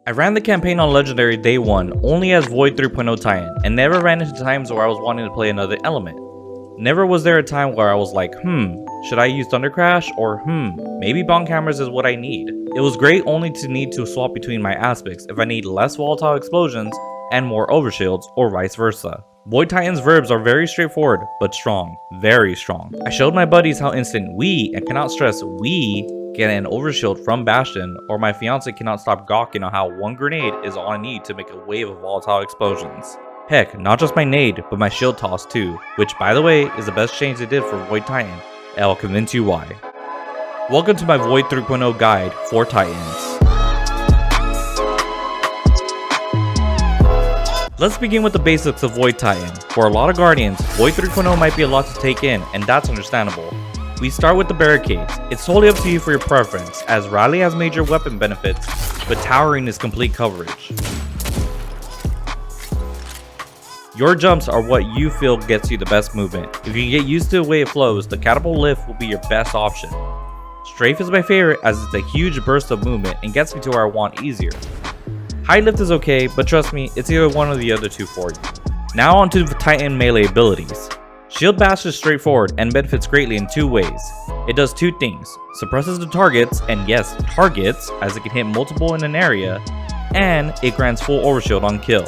I ran the campaign on Legendary day 1 only as Void 3.0 Titan and never ran into times where I was wanting to play another element. Never was there a time where I was like, should I use Thunder Crash, or maybe Bomb Cameras is what I need. It was great only to need to swap between my aspects if I need less volatile explosions and more overshields, or vice versa. Void Titan's verbs are very straightforward, but strong. Very strong. I showed my buddies how instant we, and cannot stress we, get an overshield from Bastion, or my fiance cannot stop gawking on how one grenade is all I need to make a wave of volatile explosions. Heck, not just my nade, but my shield toss too, which by the way is the best change they did for Void Titan, and I'll convince you why. Welcome to my Void 3.0 guide for Titans. Let's begin with the basics of Void Titan. For a lot of Guardians, Void 3.0 might be a lot to take in, and that's understandable. We start with the barricades. It's totally up to you for your preference, as Rally has major weapon benefits, but towering is complete coverage. Your jumps are what you feel gets you the best movement. If you can get used to the way it flows, the Catapult Lift will be your best option. Strafe is my favorite as it's a huge burst of movement and gets me to where I want easier. High Lift is okay, but trust me, it's either one or the other two for you. Now on to the Titan melee abilities. Shield Bash is straightforward and benefits greatly in two ways. It does two things: suppresses the targets, and yes, targets, as it can hit multiple in an area, and it grants full overshield on kill.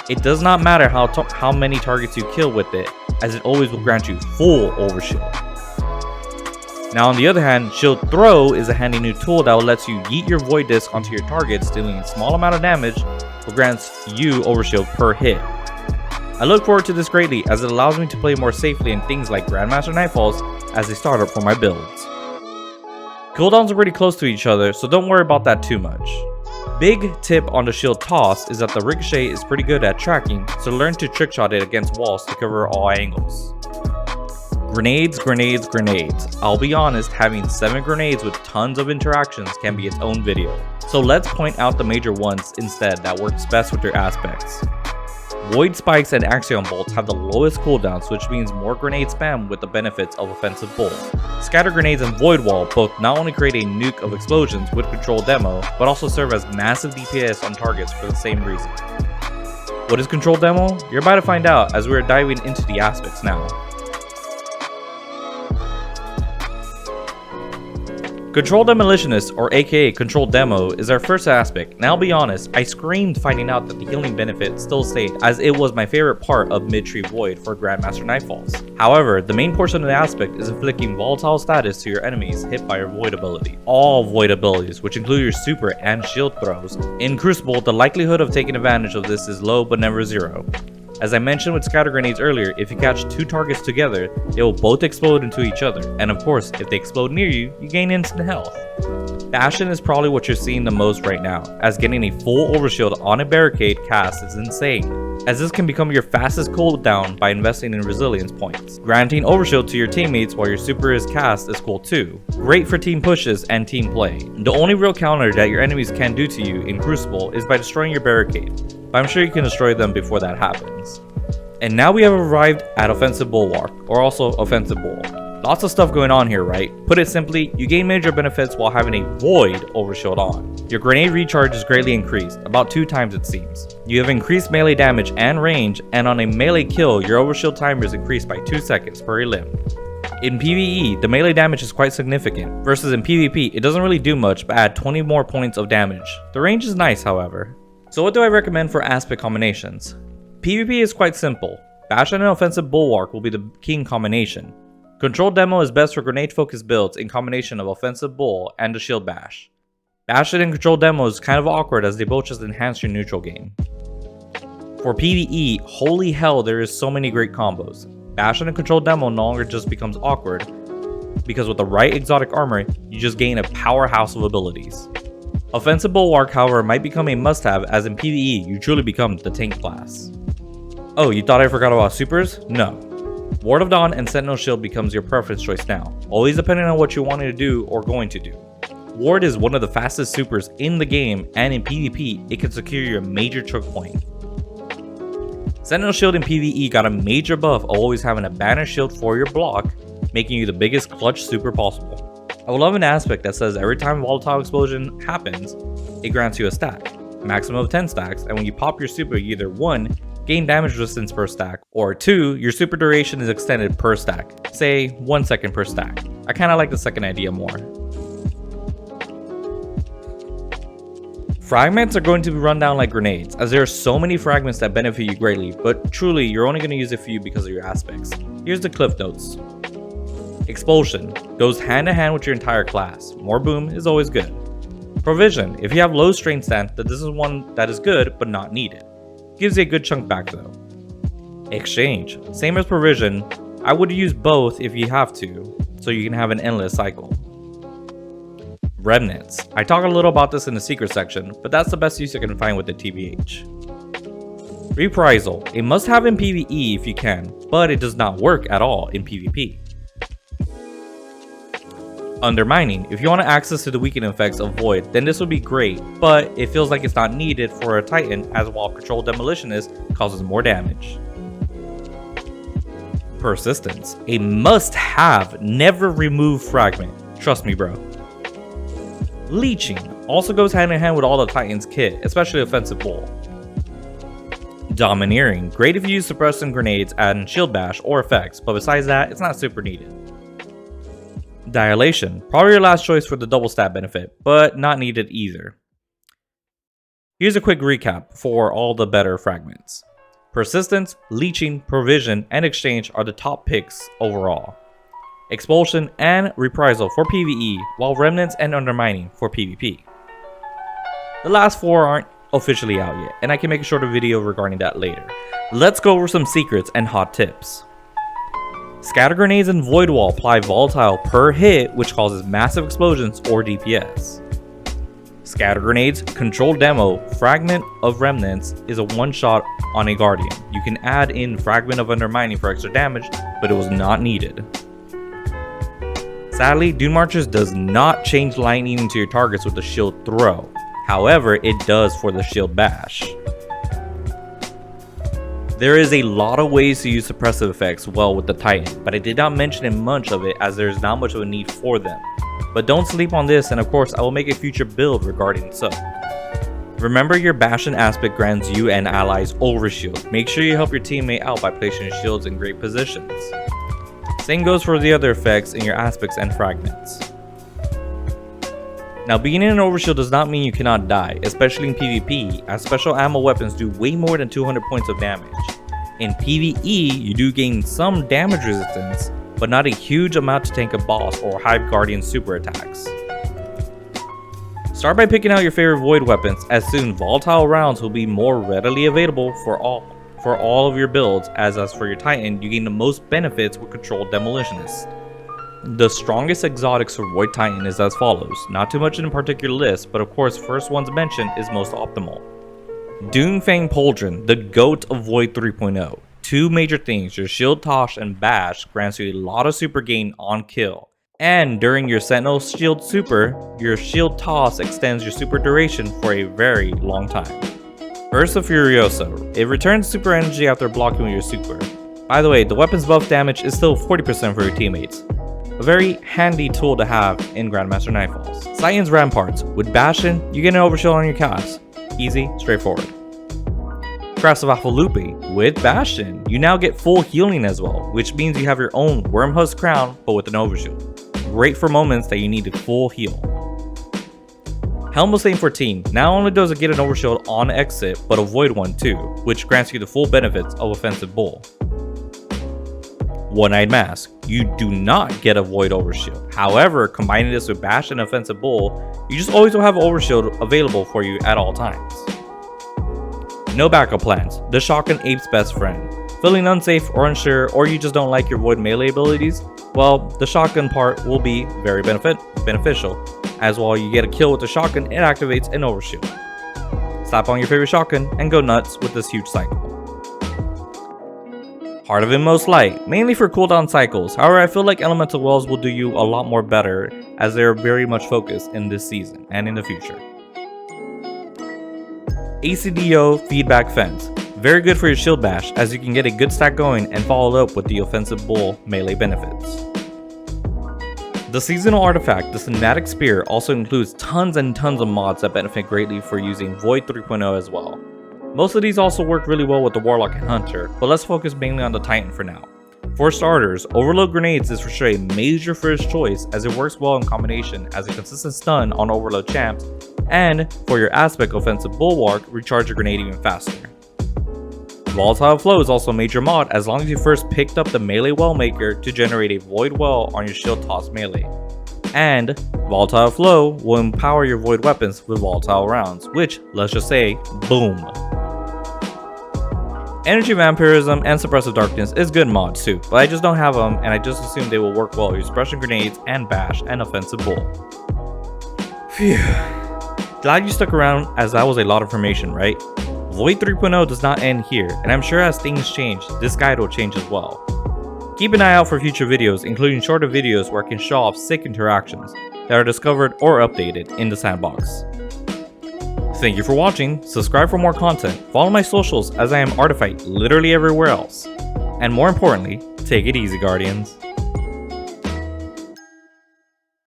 It does not matter how many targets you kill with it, as it always will grant you full overshield. Now on the other hand, Shield Throw is a handy new tool that will let you yeet your Void Disc onto your targets, dealing a small amount of damage, but grants you overshield per hit. I look forward to this greatly, as it allows me to play more safely in things like Grandmaster Nightfalls as a startup for my builds. Cooldowns are pretty close to each other, so don't worry about that too much. Big tip on the shield toss is that the ricochet is pretty good at tracking, so learn to trickshot it against walls to cover all angles. Grenades, grenades, grenades. I'll be honest, having 7 grenades with tons of interactions can be its own video. So let's point out the major ones instead that works best with your aspects. Void Spikes and Axion Bolts have the lowest cooldowns, which means more grenade spam with the benefits of Offensive Bolt. Scatter Grenades and Void Wall both not only create a nuke of explosions with Controlled Demo, but also serve as massive DPS on targets for the same reason. What is Controlled Demo? You're about to find out as we are diving into the aspects now. Controlled Demolitionist, or aka Controlled Demo, is our first aspect. Now I'll be honest, I screamed finding out that the healing benefit still stayed, as it was my favorite part of Mid-Tree Void for Grandmaster Nightfalls. However, the main portion of the aspect is inflicting volatile status to your enemies hit by your Void ability. All Void abilities, which include your super and shield throws. In Crucible, the likelihood of taking advantage of this is low but never zero. As I mentioned with scatter grenades earlier, if you catch 2 targets together, they will both explode into each other, and of course, if they explode near you, you gain instant health. Bastion is probably what you're seeing the most right now, as getting a full overshield on a barricade cast is insane, as this can become your fastest cooldown by investing in resilience points. Granting overshield to your teammates while your super is cast is cool too. Great for team pushes and team play. The only real counter that your enemies can do to you in Crucible is by destroying your barricade, but I'm sure you can destroy them before that happens. And now we have arrived at Offensive Bulwark, or also Offensive Bull. Lots of stuff going on here, right? Put it simply, you gain major benefits while having a Void overshield on. Your grenade recharge is greatly increased, about 2 times it seems. You have increased melee damage and range, and on a melee kill, your overshield timer is increased by 2 seconds per limb. In PvE, the melee damage is quite significant, versus in PvP, it doesn't really do much but add 20 more points of damage. The range is nice, however. So what do I recommend for aspect combinations? PvP is quite simple. Bastion and Offensive Bulwark will be the king combination. Controlled Demo is best for grenade focused builds in combination of Offensive Bull and the Shield Bash. Bastion and Controlled Demo is kind of awkward as they both just enhance your neutral game. For PvE, holy hell, there is so many great combos. Bastion and Controlled Demo no longer just becomes awkward, because with the right exotic armor, you just gain a powerhouse of abilities. Offensive Bulwark, however, might become a must-have, as in PvE, you truly become the tank class. Oh, you thought I forgot about supers? No. Ward of Dawn and Sentinel Shield becomes your preference choice now, always depending on what you wanted to do or going to do. Ward is one of the fastest supers in the game, and in PvP, it can secure your major choke point. Sentinel Shield in PvE got a major buff of always having a banner shield for your block, making you the biggest clutch super possible. I would love an aspect that says every time a volatile explosion happens, it grants you a stack. maximum of 10 stacks, and when you pop your super, you either 1. Gain damage resistance per stack, or 2. Your super duration is extended per stack, say 1 second per stack. I kinda like the second idea more. Fragments are going to be run down like grenades, as there are so many fragments that benefit you greatly, but truly you're only going to use a few because of your aspects. Here's the cliff notes. Expulsion goes hand in hand with your entire class. More boom is always good. Provision, if you have low strain stance, then this is one that is good but not needed. Gives you a good chunk back though. Exchange, same as provision. I would use both if you have to, so you can have an endless cycle. Remnants. I talk a little about this in the secret section, but that's the best use you can find with the TBH. Reprisal. A must have in PvE if you can, but it does not work at all in PvP. Undermining. If you want access to the weakening effects of Void, then this would be great, but it feels like it's not needed for a Titan, as while Controlled Demolitionist causes more damage. Persistence. A must have, never remove fragment. Trust me, bro. Leeching also goes hand in hand with all the Titans kit, especially offensive bull. Domineering, great if you use suppressing grenades and shield bash or effects, but besides that, it's not super needed. Dilation, probably your last choice for the double stat benefit, but not needed either. Here's a quick recap for all the better fragments. Persistence, Leeching, Provision, and Exchange are the top picks overall. Expulsion and Reprisal for PvE, while Remnants and Undermining for PvP. The last 4 aren't officially out yet, and I can make a shorter video regarding that later. Let's go over some secrets and hot tips. Scatter grenades and Void Wall apply volatile per hit, which causes massive explosions or DPS. Scatter grenades, controlled demo, Fragment of Remnants is a one-shot on a Guardian. You can add in Fragment of Undermining for extra damage, but it was not needed. Sadly, Dune Marchers does not change lightning into your targets with the shield throw. However, it does for the shield bash. There is a lot of ways to use suppressive effects well with the Titan, but I did not mention much of it as there is not much of a need for them. But don't sleep on this, and of course I will make a future build regarding so. Remember, your Bastion aspect grants you and allies overshield. Make sure you help your teammate out by placing your shields in great positions. Same goes for the other effects in your aspects and fragments. Now, being in an overshield does not mean you cannot die, especially in PvP, as special ammo weapons do way more than 200 points of damage. In PvE, you do gain some damage resistance, but not a huge amount to tank a boss or Hive Guardian super attacks. Start by picking out your favorite Void weapons, as soon volatile rounds will be more readily available for all of your builds, as for your Titan, you gain the most benefits with Controlled Demolitionist. The strongest exotics for Void Titan is as follows, not too much in a particular list, but of course first ones mentioned is most optimal. Doomfang Pauldron, the GOAT of Void 3.0. Two major things, your Shield Toss and Bash grants you a lot of super gain on kill. And during your Sentinel Shield Super, your Shield Toss extends your super duration for a very long time. Burst of Furioso, it returns super energy after blocking with your super. By the way, the weapon's buff damage is still 40% for your teammates. A very handy tool to have in Grandmaster Nightfalls. Titan's Ramparts, with Bastion, you get an overshield on your cast. Easy, straightforward. Crafts of Afalupi, with Bastion, you now get full healing as well, which means you have your own Wormhusk crown, but with an overshield. Great for moments that you need a full heal. Helm of Saint 14, not only does it get an overshield on exit, but a void one too, which grants you the full benefits of Offensive Bull. One-Eyed Mask, you do not get a void overshield. However, combining this with Bash and Offensive Bull, you just always will have an overshield available for you at all times. No backup plans, the shotgun ape's best friend. Feeling unsafe or unsure, or you just don't like your void melee abilities? Well, the shotgun part will be very beneficial, as while you get a kill with the shotgun, it activates an overshield. Slap on your favorite shotgun and go nuts with this huge cycle. Heart of Inmost Light, mainly for cooldown cycles. However, I feel like Elemental Wells will do you a lot more better, as they are very much focused in this season and in the future. ACDO Feedback Fence, very good for your shield bash, as you can get a good stack going and follow it up with the Offensive Bull melee benefits. The seasonal artifact, the Cinematic Spear, also includes tons and tons of mods that benefit greatly for using Void 3.0 as well. Most of these also work really well with the Warlock and Hunter, but let's focus mainly on the Titan for now. For starters, Overload Grenades is for sure a major first choice as it works well in combination as a consistent stun on Overload champs, and for your Aspect Offensive Bulwark, recharge your grenade even faster. Volatile Flow is also a major mod as long as you first picked up the melee well maker to generate a Void Well on your shield toss melee. And Volatile Flow will empower your Void weapons with volatile rounds, which, let's just say, boom. Energy Vampirism and Suppressive Darkness is good mods too, but I just don't have them and I just assume they will work well with Suppression Grenades and Bash and Offensive Bull. Phew. Glad you stuck around as that was a lot of information, right? Void 3.0 does not end here, and I'm sure as things change, this guide will change as well. Keep an eye out for future videos, including shorter videos where I can show off sick interactions that are discovered or updated in the sandbox. Thank you for watching, subscribe for more content, follow my socials as I am Artiphite literally everywhere else, and more importantly, take it easy, Guardians.